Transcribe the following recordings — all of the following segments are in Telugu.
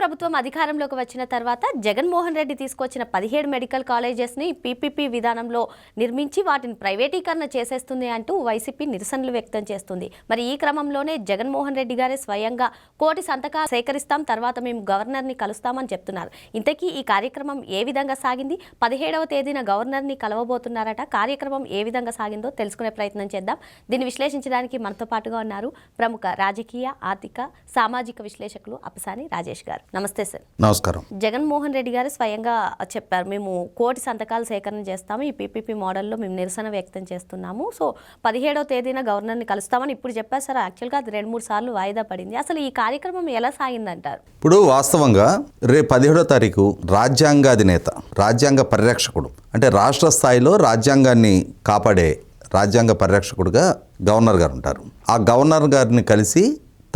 ప్రభుత్వం అధికారంలోకి వచ్చిన తర్వాత జగన్మోహన్ రెడ్డి తీసుకొచ్చిన 17 మెడికల్ కాలేజెస్ని పీపీపీ విధానంలో నిర్మించి వాటిని ప్రైవేటీకరణ చేసేస్తుంది అంటూ వైసీపీ నిరసనలు వ్యక్తం చేస్తుంది. మరి ఈ క్రమంలోనే జగన్మోహన్ రెడ్డి గారే స్వయంగా 1 కోటి సంతకాలు సేకరిస్తాం, తర్వాత మేము గవర్నర్ని కలుస్తామని చెప్తున్నారు. ఇంతకీ ఈ కార్యక్రమం ఏ విధంగా సాగింది? 17వ తేదీన గవర్నర్ని కలవబోతున్నారట. కార్యక్రమం ఏ విధంగా సాగిందో తెలుసుకునే ప్రయత్నం చేద్దాం. దీన్ని విశ్లేషించడానికి మనతో పాటుగా ఉన్నారు ప్రముఖ రాజకీయ, ఆర్థిక, సామాజిక విశ్లేషకులు అప్పసాని రాజేష్ గారు. నమస్తే సార్. నమస్కారం. జగన్మోహన్ రెడ్డి గారు స్వయంగా చెప్పారు, మేము 1 కోటి సంతకాలు సేకరణ చేస్తాము, ఈ పీపీపీ మోడల్లో మేము నిరసన వ్యక్తం చేస్తున్నాము, సో 17వ తేదీన గవర్నర్ని కలుస్తామని ఇప్పుడు చెప్పారు సార్. యాక్చువల్గా అది 2-3 సార్లు వాయిదా పడింది. అసలు ఈ కార్యక్రమం ఎలా సాగిందంటారు? ఇప్పుడు వాస్తవంగా రేపు 17వ తారీఖు రాజ్యాంగాధినేత, రాజ్యాంగ పరిరక్షకుడు, అంటే రాష్ట్ర స్థాయిలో రాజ్యాంగాన్ని కాపాడే రాజ్యాంగ పరిరక్షకుడుగా గవర్నర్ గారు ఉంటారు. ఆ గవర్నర్ గారిని కలిసి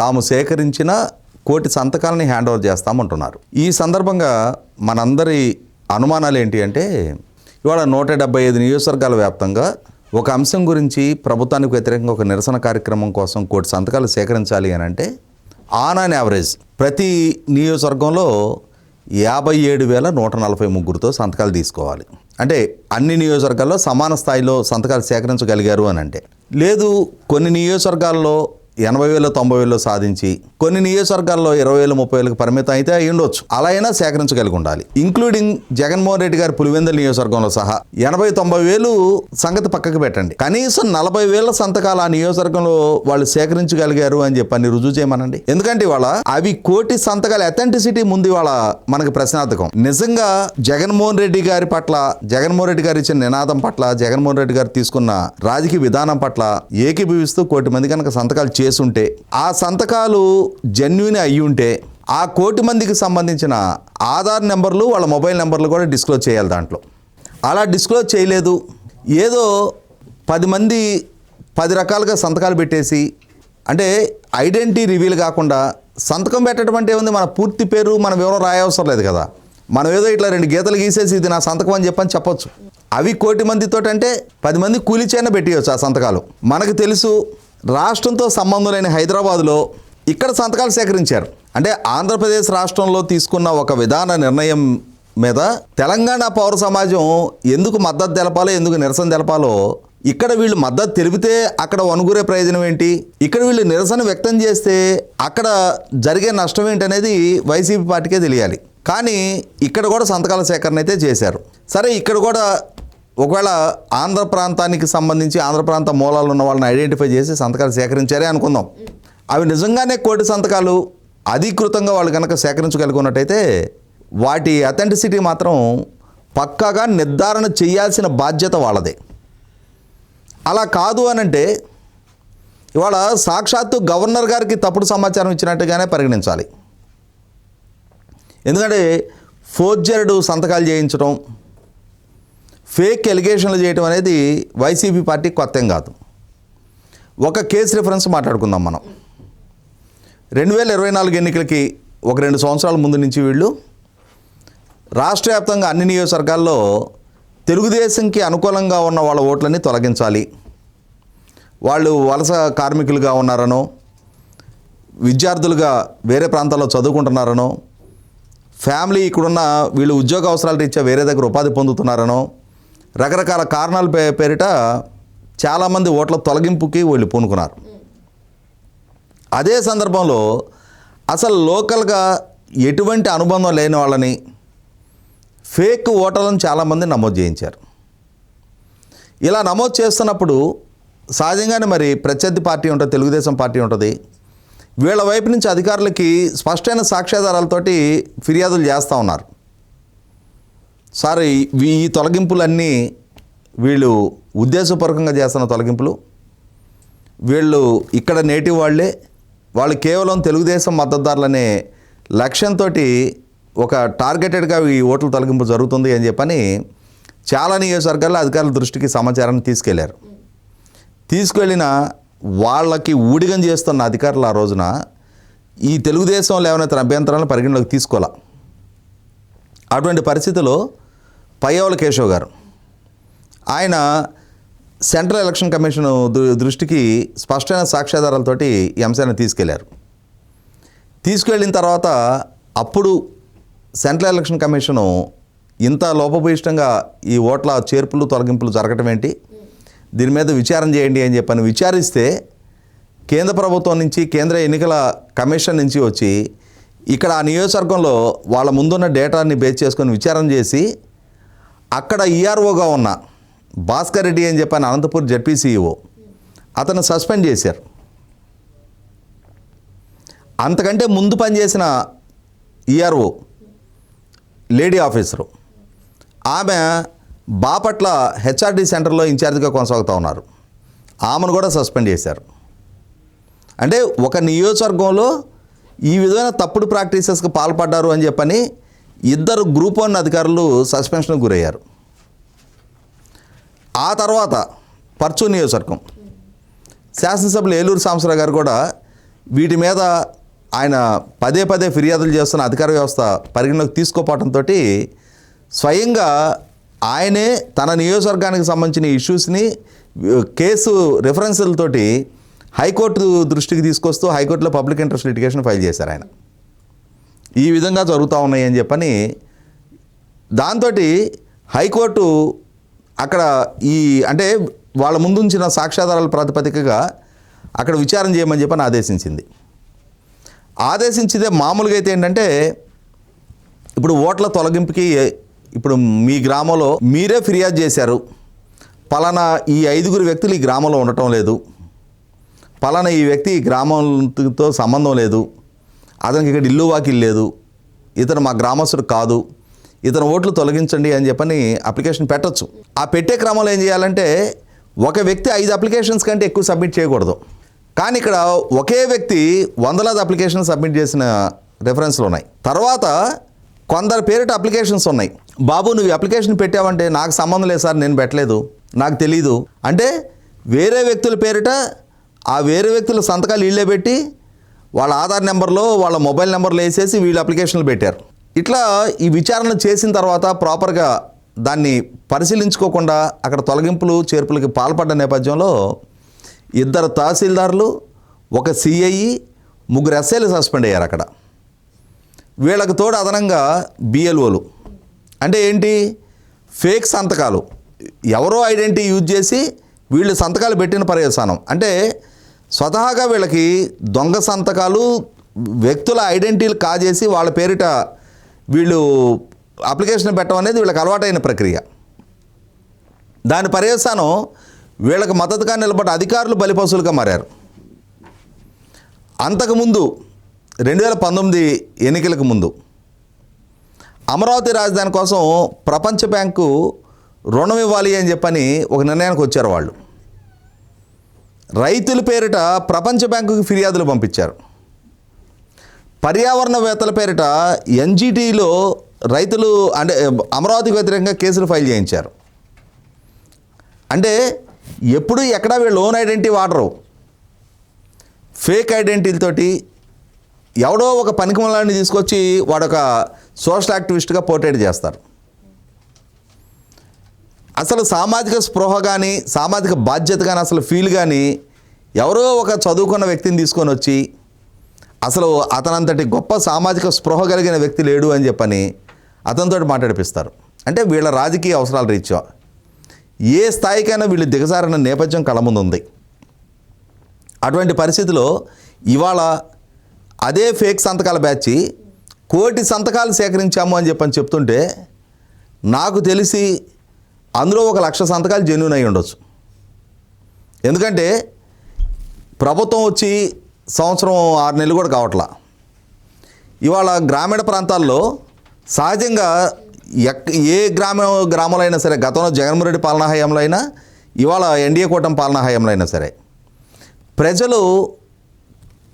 తాము సేకరించిన 1 కోటి సంతకాలని హ్యాండ్ ఓవర్ చేస్తామంటున్నారు. ఈ సందర్భంగా మనందరి అనుమానాలు ఏంటి అంటే, ఇవాళ 175 నియోజకవర్గాల వ్యాప్తంగా ఒక అంశం గురించి ప్రభుత్వానికి వ్యతిరేకంగా ఒక నిరసన కార్యక్రమం కోసం 1 కోటి సంతకాలు సేకరించాలి అని అంటే ఆన్ అండ్ యావరేజ్ ప్రతి నియోజకవర్గంలో 57,143తో సంతకాలు తీసుకోవాలి. అంటే అన్ని నియోజకవర్గాల్లో సమాన స్థాయిలో సంతకాలు సేకరించగలిగారు అని అంటే, లేదు కొన్ని నియోజకవర్గాల్లో 80,000 90,000 సాధించి కొన్ని నియోజకవర్గాల్లో 20,000 30,000 పరిమితం అయితే అయి ఉండొచ్చు. అలా అయినా సేకరించగలిగి ఉండాలి. ఇంక్లూడింగ్ జగన్మోహన్ రెడ్డి గారి పులివెందుల నియోజకవర్గంలో సహా 80,000-90,000 సంగతి పక్కకు పెట్టండి, కనీసం 40,000 సంతకాలు ఆ నియోజకవర్గంలో వాళ్ళు సేకరించగలిగారు అని చెప్పని రుజువు చేయమనండి. ఎందుకంటే ఇవాళ అవి 1 కోటి సంతకాల అథెంటిసిటీ ముందు ఇవాళ మనకు ప్రశ్నార్థకం. నిజంగా జగన్మోహన్ రెడ్డి గారి పట్ల, జగన్మోహన్ రెడ్డి గారు ఇచ్చిన నినాదం పట్ల, జగన్మోహన్ రెడ్డి గారు తీసుకున్న రాజకీయ విధానం పట్ల ఏకీభవిస్తూ 1 కోటి మంది కనుక సంతకాలు చేసుంటే, ఆ సంతకాలు జెన్యూన్ అయ్యి ఉంటే, ఆ 1 కోటి మందికి సంబంధించిన ఆధార్ నెంబర్లు, వాళ్ళ మొబైల్ నెంబర్లు కూడా డిస్క్లోజ్ చేయాలి. దాంట్లో అలా డిస్క్లోజ్ చేయలేదు, ఏదో 10 మంది 10 రకాలుగా సంతకాలు పెట్టేసి, అంటే ఐడెంటిటీ రివీల్ కాకుండా సంతకం పెట్టడం అంటే ఏముంది, మన పూర్తి పేరు మన వివరం రాయవసరం లేదు కదా. మనం ఏదో ఇట్లా 2 గీతలు గీసేసి ఇది నా సంతకం అని చెప్పొచ్చు. అవి 1 కోటి మందితో అంటే 10 మంది కూలిచైనా పెట్టేయచ్చు ఆ సంతకాలు. మనకు తెలుసు, రాష్ట్రంతో సంబంధం లేని హైదరాబాదులో ఇక్కడ సంతకాలు సేకరించారు. అంటే ఆంధ్రప్రదేశ్ రాష్ట్రంలో తీసుకున్న ఒక విధాన నిర్ణయం మీద తెలంగాణ పౌర సమాజం ఎందుకు మద్దతు తెలపాలో, ఎందుకు నిరసన తెలపాలో, ఇక్కడ వీళ్ళు మద్దతు తెలిపితే అక్కడ వనుగురే ప్రయోజనం ఏంటి, ఇక్కడ వీళ్ళు నిరసన వ్యక్తం చేస్తే అక్కడ జరిగే నష్టం ఏంటి అనేది వైసీపీ పార్టీకే తెలియాలి. కానీ ఇక్కడ కూడా సంతకాల సేకరణ అయితే చేశారు. సరే, ఇక్కడ కూడా ఒకవేళ ఆంధ్ర ప్రాంతానికి సంబంధించి ఆంధ్ర ప్రాంత మూలాలు ఉన్న వాళ్ళని ఐడెంటిఫై చేసి సంతకాలు సేకరించారే అనుకుందాం. అవి నిజంగానే 1 కోటి సంతకాలు అధికృతంగా వాళ్ళు కనుక సేకరించగలుగున్నట్టయితే వాటి అథెంటిసిటీ మాత్రం పక్కాగా నిర్ధారణ చేయాల్సిన బాధ్యత వాళ్ళదే. అలా కాదు అనంటే ఇవాళ సాక్షాత్తు గవర్నర్ గారికి తప్పుడు సమాచారం ఇచ్చినట్టుగానే పరిగణించాలి. ఎందుకంటే ఫోర్జర్డ్ సంతకాలు చేయించడం, ఫేక్ ఎలిగేషన్లు చేయడం అనేది వైసీపీ పార్టీ కొత్త ఏం కాదు. ఒక కేసు రిఫరెన్స్ మాట్లాడుకుందాం మనం. 2024 ఎన్నికలకి 1-2 సంవత్సరాల ముందు నుంచి వీళ్ళు రాష్ట్ర వ్యాప్తంగా అన్ని నియోజకవర్గాల్లో తెలుగుదేశంకి అనుకూలంగా ఉన్న వాళ్ళ ఓట్లని తొలగించాలి, వాళ్ళు వలస కార్మికులుగా ఉన్నారనో, విద్యార్థులుగా వేరే ప్రాంతాల్లో చదువుకుంటున్నారనో, ఫ్యామిలీ ఇక్కడున్న వీళ్ళు ఉద్యోగ అవసరాల రీత్యా వేరే దగ్గర ఉపాధి పొందుతున్నారనో, రకరకాల కారణాల పేరిట చాలామంది ఓట్ల తొలగింపుకి వీళ్ళు పూనుకున్నారు. అదే సందర్భంలో అసలు లోకల్గా ఎటువంటి అనుబంధం లేని వాళ్ళని, ఫేక్ ఓటర్లను చాలామంది నమోదు చేయించారు. ఇలా నమోదు చేస్తున్నప్పుడు సహజంగానే మరి ప్రత్యర్థి పార్టీ ఉంటుంది, తెలుగుదేశం పార్టీ ఉంటుంది. వీళ్ళ వైపు నుంచి అధికారులకి స్పష్టమైన సాక్ష్యాధారాలతోటి ఫిర్యాదులు చేస్తూ ఉన్నారు. సార్, ఈ తొలగింపులన్నీ వీళ్ళు ఉద్దేశపూర్వకంగా చేస్తున్న తొలగింపులు, వీళ్ళు ఇక్కడ నేటివ్ వాళ్ళే, వాళ్ళు కేవలం తెలుగుదేశం మద్దతుదారులనే లక్ష్యంతో ఒక టార్గెటెడ్గా ఈ ఓట్ల తొలగింపు జరుగుతుంది అని చెప్పని చాలా నియోజకవర్గాల్లో అధికారుల దృష్టికి సమాచారాన్ని తీసుకెళ్లారు. తీసుకెళ్ళిన వాళ్ళకి ఊడిగం చేస్తున్న అధికారులు ఆ రోజున ఈ తెలుగుదేశం లేవనెత్తిన అభ్యంతరాలను పరిగణలోకి తీసుకోవాలి. అటువంటి పరిస్థితిలో పయ్యవల కేశవ్ గారు ఆయన సెంట్రల్ ఎలక్షన్ కమిషన్ దృష్టికి స్పష్టమైన సాక్ష్యాధారాలతోటి ఈ అంశాన్ని తీసుకెళ్లారు. తీసుకెళ్ళిన తర్వాత అప్పుడు సెంట్రల్ ఎలక్షన్ కమిషను ఇంత లోపభూయిష్టంగా ఈ ఓట్ల చేర్పులు తొలగింపులు జరగటం ఏంటి, దీని మీద విచారణ చేయండి అని చెప్పని విచారిస్తే కేంద్ర ప్రభుత్వం నుంచి, కేంద్ర ఎన్నికల కమిషన్ నుంచి వచ్చి ఇక్కడ ఆ నియోజకవర్గంలో వాళ్ళ ముందున్న డేటాని బేస్ చేసుకొని విచారణ చేసి అక్కడ ఈఆర్ఓగా ఉన్న భాస్కర్ రెడ్డి అని చెప్పని అనంతపూర్ జడ్పీసీఈఓ అతను సస్పెండ్ చేశారు. అంతకంటే ముందు పనిచేసిన ఈఆర్ఓ లేడీ ఆఫీసరు ఆమె బాపట్ల హెచ్ఆర్డి సెంటర్లో ఇన్ఛార్జిగా కొనసాగుతూ ఉన్నారు, ఆమెను కూడా సస్పెండ్ చేశారు. అంటే ఒక నియోజకవర్గంలో ఈ విధమైన తప్పుడు ప్రాక్టీసెస్కి పాల్పడ్డారు అని చెప్పని 2 గ్రూప్ 1 అధికారులు సస్పెన్షన్కి గురయ్యారు. ఆ తర్వాత పర్చూరు నియోజకవర్గం శాసనసభ్యులు ఏలూరు సాంబశివరావు గారు కూడా వీటి మీద ఆయన పదే పదే ఫిర్యాదులు చేస్తున్న అధికార వ్యవస్థ పరిగణలోకి తీసుకోపోవడంతో స్వయంగా ఆయనే తన నియోజకవర్గానికి సంబంధించిన ఇష్యూస్ని కేసు రెఫరెన్స్లతోటి హైకోర్టు దృష్టికి తీసుకొస్తూ హైకోర్టులో పబ్లిక్ ఇంట్రెస్ట్ లిటిగేషన్ ఫైల్ చేశారు ఆయన. ఈ విధంగా జరుగుతూ ఉన్నాయి అని చెప్పని దాంతో హైకోర్టు అక్కడ అంటే వాళ్ళ ముందుంచిన సాక్ష్యాధారాల ప్రాతిపదికగా అక్కడ విచారణ చేయమని చెప్పని ఆదేశించితే మామూలుగా అయితే ఏంటంటే ఇప్పుడు ఓట్ల తొలగింపుకి ఇప్పుడు మీ గ్రామంలో మీరే ఫిర్యాదు చేశారు, పలానా ఈ 5 వ్యక్తులు ఈ గ్రామంలో ఉండటం లేదు, పలానా ఈ వ్యక్తి ఈ గ్రామంతో సంబంధం లేదు, అతనికి ఇక్కడ ఇల్లు వాకిల్ లేదు, ఇతను మా గ్రామస్తుడు కాదు, ఇతను ఓట్లు తొలగించండి అని చెప్పని అప్లికేషన్ పెట్టచ్చు. ఆ పెట్టే క్రమంలో ఏం చేయాలంటే ఒక వ్యక్తి 5 అప్లికేషన్స్ కంటే ఎక్కువ సబ్మిట్ చేయకూడదు. కానీ ఇక్కడ ఒకే వ్యక్తి వందలాది అప్లికేషన్ సబ్మిట్ చేసిన రెఫరెన్స్లు ఉన్నాయి. తర్వాత కొందరు పేరిట అప్లికేషన్స్ ఉన్నాయి. బాబు నువ్వు అప్లికేషన్ పెట్టావంటే నాకు సంబంధం లేదు సార్, నేను పెట్టలేదు, నాకు తెలీదు అంటే వేరే వ్యక్తుల పేరిట ఆ వేరే వ్యక్తుల సంతకాలు వీళ్ళే పెట్టి వాళ్ళ ఆధార్ నెంబర్లో వాళ్ళ మొబైల్ నెంబర్లో వేసేసి వీళ్ళు అప్లికేషన్లు పెట్టారు. ఇట్లా ఈ విచారణ చేసిన తర్వాత ప్రాపర్గా దాన్ని పరిశీలించుకోకుండా అక్కడ తొలగింపులు చేర్పులకి పాల్పడ్డ నేపథ్యంలో 2 తహసీల్దార్లు, 1 సిఐ, 3 ఎస్ఐలు సస్పెండ్ అయ్యారు అక్కడ. వీళ్ళకి తోడు అదనంగా బిఎల్ఓలు. అంటే ఏంటి, ఫేక్ సంతకాలు, ఎవరో ఐడెంటిటీ యూజ్ చేసి వీళ్ళు సంతకాలు పెట్టిన పర్యవసానం. అంటే స్వతహాగా వీళ్ళకి దొంగ సంతకాలు, వ్యక్తుల ఐడెంటిటీలు కాజేసి వాళ్ళ పేరిట వీళ్ళు అప్లికేషన్ పెట్టడం అనేది వీళ్ళకి అలవాటైన ప్రక్రియ. దాని పర్యవసానం వీళ్ళకి మద్దతుగా నిలబడ్డ అధికారులు బలిపశువులుగా మారారు. అంతకుముందు 2019 ఎన్నికలకు ముందు అమరావతి రాజధాని కోసం ప్రపంచ బ్యాంకు రుణం ఇవ్వాలి అని చెప్పని ఒక నిర్ణయానికి వచ్చారు వాళ్ళు. రైతుల పేరిట ప్రపంచ బ్యాంకుకి ఫిర్యాదులు పంపించారు. పర్యావరణవేత్తల పేరిట ఎన్జిటిలో రైతులు అంటే అమరావతికి వ్యతిరేకంగా కేసులు ఫైల్ చేయించారు. అంటే ఎప్పుడు ఎక్కడ వీళ్ళు ఓన్ ఐడెంటిటీ వాడరు, ఫేక్ ఐడెంటిటీలతోటి ఎవడో ఒక పనికిమలాన్ని తీసుకొచ్చి వాడొక సోషల్ యాక్టివిస్ట్గా పోర్ట్రేట్ చేస్తారు. అసలు సామాజిక స్పృహ కానీ సామాజిక బాధ్యత కానీ అసలు ఫీల్ కానీ ఎవరో ఒక చదువుకున్న వ్యక్తిని తీసుకొని వచ్చి అసలు అతనంతటి గొప్ప సామాజిక స్పృహ కలిగిన వ్యక్తి లేడు అని చెప్పని అతనితో మాట్లాడిపిస్తారు. అంటే వీళ్ళ రాజకీయ అవసరాల రీత్యా ఏ స్థాయికైనా వీళ్ళు దిగజారిన నేపథ్యం కళ్ళ ముందు ఉంది. అటువంటి పరిస్థితిలో ఇవాళ అదే ఫేక్ సంతకాల బ్యాచ్ 1 కోటి సంతకాలు సేకరించాము అని చెప్పని చెప్తుంటే నాకు తెలిసి అందులో 1 లక్ష సంతకాలు జెన్యూన్ అయి ఉండొచ్చు. ఎందుకంటే ప్రభుత్వం వచ్చి సంవత్సరం 6 నెలలు కూడా కావట్లా. ఇవాళ గ్రామీణ ప్రాంతాల్లో సహజంగా ఏ గ్రామంలో అయినా సరే, గతంలో జగన్మోహన్ రెడ్డి పాలనా హయాంలో అయినా ఇవాళ ఎన్డీఏ కూటమి పాలనా హయాంలో అయినా సరే, ప్రజలు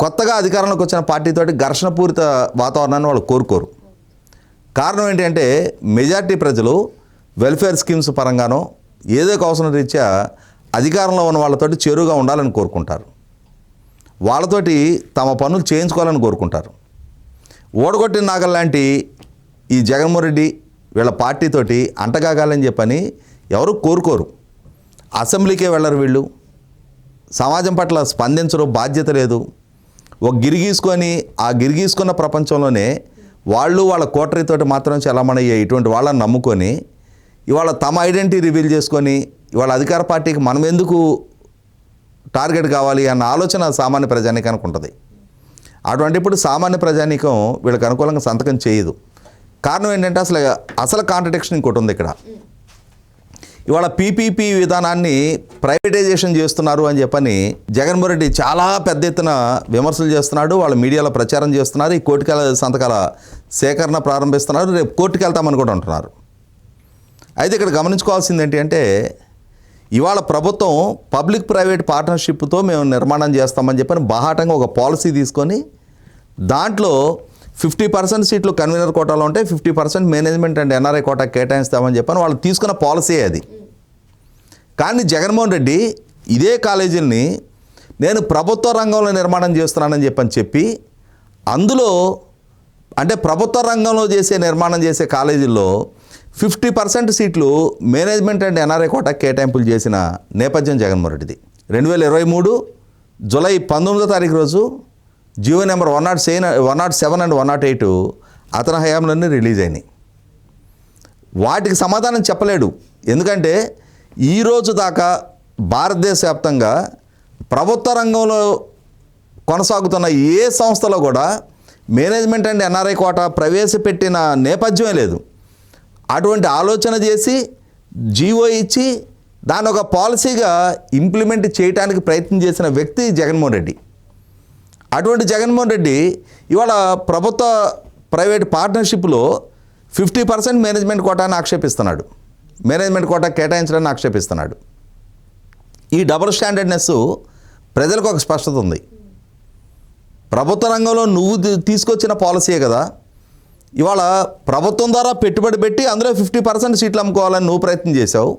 కొత్తగా అధికారంలోకి వచ్చిన పార్టీతోటి ఘర్షణపూరిత వాతావరణాన్ని వాళ్ళు కోరుకోరు. కారణం ఏంటంటే మెజారిటీ ప్రజలు వెల్ఫేర్ స్కీమ్స్ పరంగానో ఏదో ఒక అవసరం రీత్యా అధికారంలో ఉన్న వాళ్ళతోటి చేరువుగా ఉండాలని కోరుకుంటారు. వాళ్ళతోటి తమ పనులు చేయించుకోవాలని కోరుకుంటారు. ఓడగొట్టిన నాగల్ లాంటి ఈ జగన్మోహన్ రెడ్డి వీళ్ళ పార్టీతోటి అంటగాగాలని చెప్పని ఎవరు కోరుకోరు. అసెంబ్లీకే వెళ్ళరు వీళ్ళు, సమాజం పట్ల స్పందించరు, బాధ్యత లేదు. ఒక గిరిగీసుకొని ఆ గిరిగీసుకున్న ప్రపంచంలోనే వాళ్ళు వాళ్ళ కోటరీతోటి మాత్రం చలామణయ్యే ఇటువంటి వాళ్ళని నమ్ముకొని ఇవాళ తమ ఐడెంటిటీ రివీల్ చేసుకొని ఇవాళ అధికార పార్టీకి మనం ఎందుకు టార్గెట్ కావాలి అన్న ఆలోచన సామాన్య ప్రజానీకానికి ఉంటుంది. అటువంటి ఇప్పుడు సామాన్య ప్రజానీకం వీళ్ళకి అనుకూలంగా సంతకం చేయదు. కారణం ఏంటంటే అసలు కాంట్రడిక్షన్ ఇంకోటి ఉంది ఇక్కడ. ఇవాళ పీపీపీ విధానాన్ని ప్రైవేటైజేషన్ చేస్తున్నారు అని చెప్పని జగన్మోహన్ రెడ్డి చాలా పెద్ద ఎత్తున విమర్శలు చేస్తున్నాడు. వాళ్ళ మీడియాలో ప్రచారం చేస్తున్నారు. ఈ కోటికేల సంతకాల సేకరణ ప్రారంభిస్తున్నారు. రేపు కోర్టుకు వెళ్తామని కూడా అంటున్నారు. అయితే ఇక్కడ గమనించుకోవాల్సింది ఏంటి అంటే ఇవాళ ప్రభుత్వం పబ్లిక్ ప్రైవేట్ పార్ట్నర్షిప్తో మేము నిర్మాణం చేస్తామని చెప్పని బాహాటంగా ఒక పాలసీ తీసుకొని దాంట్లో 50% సీట్లు కన్వీనర్ కోటాలో ఉంటాయి, 50% మేనేజ్మెంట్ అండ్ ఎన్ఆర్ఐ కోటా కేటాయిస్తామని చెప్పని వాళ్ళు తీసుకున్న పాలసీ అది. కానీ జగన్మోహన్ రెడ్డి ఇదే కాలేజీని నేను ప్రభుత్వ రంగంలో నిర్మాణం చేస్తున్నానని చెప్పి అందులో అంటే ప్రభుత్వ రంగంలో నిర్మాణం చేసే కాలేజీల్లో 50% సీట్లు మేనేజ్మెంట్ అండ్ ఎన్ఆర్ఐ కోటా కేటాయింపులు చేసిన నేపథ్యం జగన్మోహన్ రెడ్డిది. 2023 జూలై 19వ తారీఖు రోజు జియో నెంబర్ 107 అండ్ 108 అతని హయాంలోనే రిలీజ్ అయినాయి. వాటికి సమాధానం చెప్పలేడు. ఎందుకంటే ఈరోజు దాకా భారతదేశ వ్యాప్తంగా ప్రభుత్వ రంగంలో కొనసాగుతున్న ఏ సంస్థలో కూడా మేనేజ్మెంట్ అండ్ ఎన్ఆర్ఐ కోటా ప్రవేశపెట్టిన నేపథ్యమే లేదు. అటువంటి ఆలోచన చేసి జీవో ఇచ్చి దాని ఒక పాలసీగా ఇంప్లిమెంట్ చేయడానికి ప్రయత్నం చేసిన వ్యక్తి జగన్మోహన్ రెడ్డి. అటువంటి జగన్మోహన్ రెడ్డి ఇవాళ ప్రభుత్వ ప్రైవేట్ పార్ట్నర్షిప్లో 50% మేనేజ్మెంట్ కోటాను ఆక్షేపిస్తున్నాడు. Management quota కేటాయించడాన్ని ఆక్షేపిస్తున్నాడు. ఈ డబుల్ స్టాండర్డ్నెస్ ప్రజలకు ఒక స్పష్టత ఉంది. ప్రభుత్వ రంగంలో నువ్వు తీసుకొచ్చిన పాలసీయే కదా, ఇవాళ ప్రభుత్వం ద్వారా పెట్టుబడి పెట్టి అందులో 50% సీట్లు అమ్ముకోవాలని నువ్వు ప్రయత్నం చేశావు.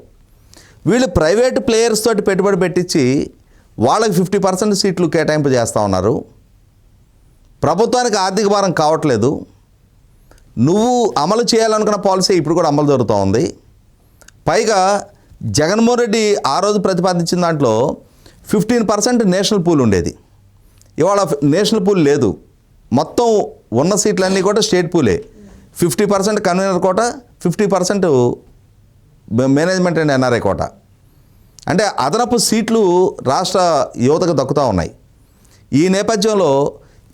వీళ్ళు ప్రైవేట్ ప్లేయర్స్ తోటి పెట్టుబడి పెట్టించి వాళ్ళకి 50% సీట్లు కేటాయింపు చేస్తూ ఉన్నారు. ప్రభుత్వానికి ఆర్థిక భారం కావట్లేదు. నువ్వు అమలు చేయాలనుకున్న పాలసీ ఇప్పుడు కూడా అమలు జరుగుతూ ఉంది. పైగా జగన్మోహన్ రెడ్డి ఆ రోజు ప్రతిపాదించిన దాంట్లో 15% నేషనల్ పూల్ ఉండేది. ఇవాళ నేషనల్ పూల్ లేదు. మొత్తం ఉన్న సీట్లన్నీ కూడా state pool. 50% convenor quota, 50% management and NRI quota. అంటే అదనపు సీట్లు రాష్ట్ర యువతకు దక్కుతూ ఉన్నాయి. ఈ నేపథ్యంలో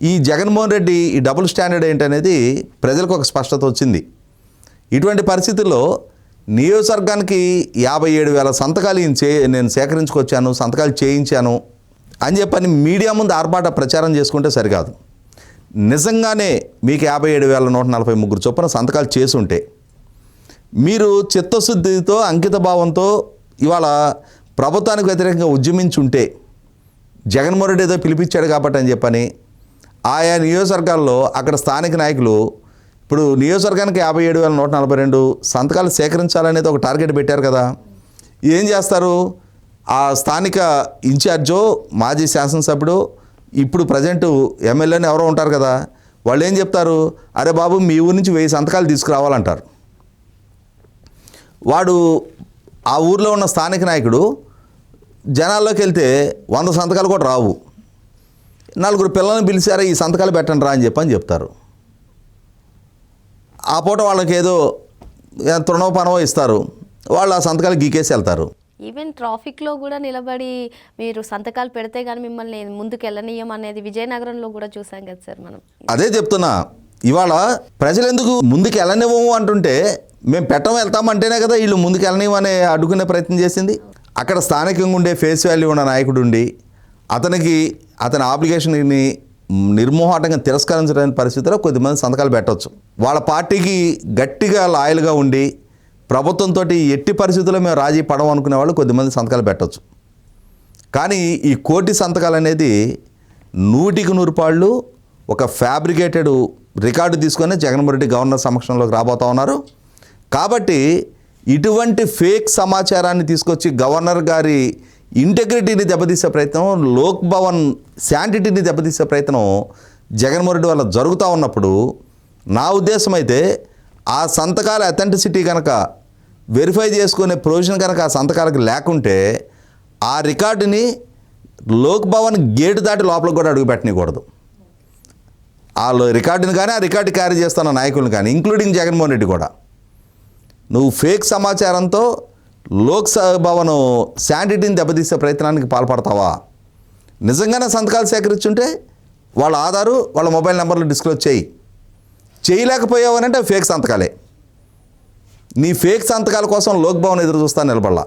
ఈ జగన్మోహన్ రెడ్డి ఈ డబుల్ స్టాండర్డ్ ఏంటనేది ప్రజలకు ఒక స్పష్టత వచ్చింది. ఇటువంటి పరిస్థితుల్లో నియోజకవర్గానికి 57,000 సంతకాలు నేను సేకరించుకొచ్చాను, సంతకాలు చేయించాను అని చెప్పని మీడియా ముందు ఆర్భాట ప్రచారం చేసుకుంటే సరికాదు. నిజంగానే మీకు 57,143 చొప్పున సంతకాలు చేసుంటే మీరు చిత్తశుద్ధితో అంకిత భావంతో ఇవాళ ప్రభుత్వానికి వ్యతిరేకంగా ఉద్యమించుంటే జగన్మోహన్ రెడ్డి ఏదో పిలిపించాడు కాబట్టి అని చెప్పని ఆయా నియోజకవర్గాల్లో అక్కడ స్థానిక నాయకులు ఇప్పుడు నియోజకవర్గానికి 57,142 సంతకాలు సేకరించాలనేది ఒక టార్గెట్ పెట్టారు కదా. ఏం చేస్తారు? ఆ స్థానిక ఇన్ఛార్జో మాజీ శాసనసభ్యుడు ఇప్పుడు ప్రజెంట్ ఎమ్మెల్యేని ఎవరో ఉంటారు కదా, వాళ్ళు ఏం చెప్తారు? అరే బాబు మీ ఊరి నుంచి 1000 సంతకాలు తీసుకురావాలంటారు. వాడు ఆ ఊర్లో ఉన్న స్థానిక నాయకుడు జనాల్లోకి వెళ్తే 100 సంతకాలు కూడా రావు. 4 పిల్లల్ని పిలిచారా ఈ సంతకాలు పెట్టండి రా అని చెప్తారు. ఆ పూట వాళ్ళకి ఏదో తృణో పనవో ఇస్తారు. వాళ్ళు ఆ సంతకాలు గీకేసి వెళ్తారు. ఈవెన్ ట్రాఫిక్లో కూడా నిలబడి మీరు సంతకాలు పెడితే కానీ మిమ్మల్ని ముందుకు వెళ్ళనీయం అనేది విజయనగరంలో కూడా చూసాం కదా సార్ మనం. అదే చెప్తున్నా, ఇవాళ ప్రజలు ఎందుకు ముందుకు వెళ్ళనివ్వము అంటుంటే మేము వెళ్తామంటేనే కదా వీళ్ళు ముందుకు వెళ్ళనివ్వమని అడ్డుకునే ప్రయత్నం చేసింది. అక్కడ స్థానికంగా ఉండే ఫేస్ వాల్యూ ఉన్న నాయకుడు ఉండి అతని ఆబ్లిగేషన్ని నిర్మోహాటంగా తిరస్కరించడానికి పరిస్థితిలో కొద్దిమంది సంతకాలు పెట్టవచ్చు. వాళ్ళ పార్టీకి గట్టిగా లాయల్గా ఉండి ప్రభుత్వంతో ఎట్టి పరిస్థితుల్లో మేము రాజీ పడము అనుకునే వాళ్ళు కొద్దిమంది సంతకాలు పెట్టవచ్చు. కానీ ఈ కోటి సంతకాలు అనేది 100% ఒక ఫ్యాబ్రికేటెడ్ రికార్డు తీసుకొని జగన్మోహన్ రెడ్డి గవర్నర్ సమక్షంలోకి రాబోతూ ఉన్నారు. కాబట్టి ఇటువంటి ఫేక్ సమాచారాన్ని తీసుకొచ్చి గవర్నర్ గారి ఇంటెగ్రిటీని దెబ్బతీసే ప్రయత్నం, లోక్ భవన్ శాంటిటీని దెబ్బతీసే ప్రయత్నం జగన్మోహన్ రెడ్డి వల్ల జరుగుతూ ఉన్నప్పుడు నా ఉద్దేశం అయితే ఆ సంతకాల అథెంటిసిటీ కనుక వెరిఫై చేసుకునే ప్రొవిజన్ కనుక ఆ సంతకాలకు లేకుంటే ఆ రికార్డుని లోక్ భవన్ గేటు దాటి లోపలికి కూడా అడుగు పెట్టనీయకూడదు. వాళ్ళు రికార్డుని కానీ ఆ రికార్డు క్యారీ చేస్తున్న నాయకులను కానీ ఇంక్లూడింగ్ జగన్మోహన్ రెడ్డి కూడా నువ్వు ఫేక్ సమాచారంతో భవన్ శాంటిటీని దెబ్బతీసే ప్రయత్నానికి పాల్పడతావా? నిజంగానే సంతకాలు సేకరించుంటే వాళ్ళ ఆధారు వాళ్ళ మొబైల్ నెంబర్లు డిస్క్లోజ్ చేయలేకపోయావనంటే ఫేక్ సంతకాలే. నీ ఫేక్ సంతకాల కోసం లోక్ భవన్ ఎదురు చూస్తా నిలబడలా.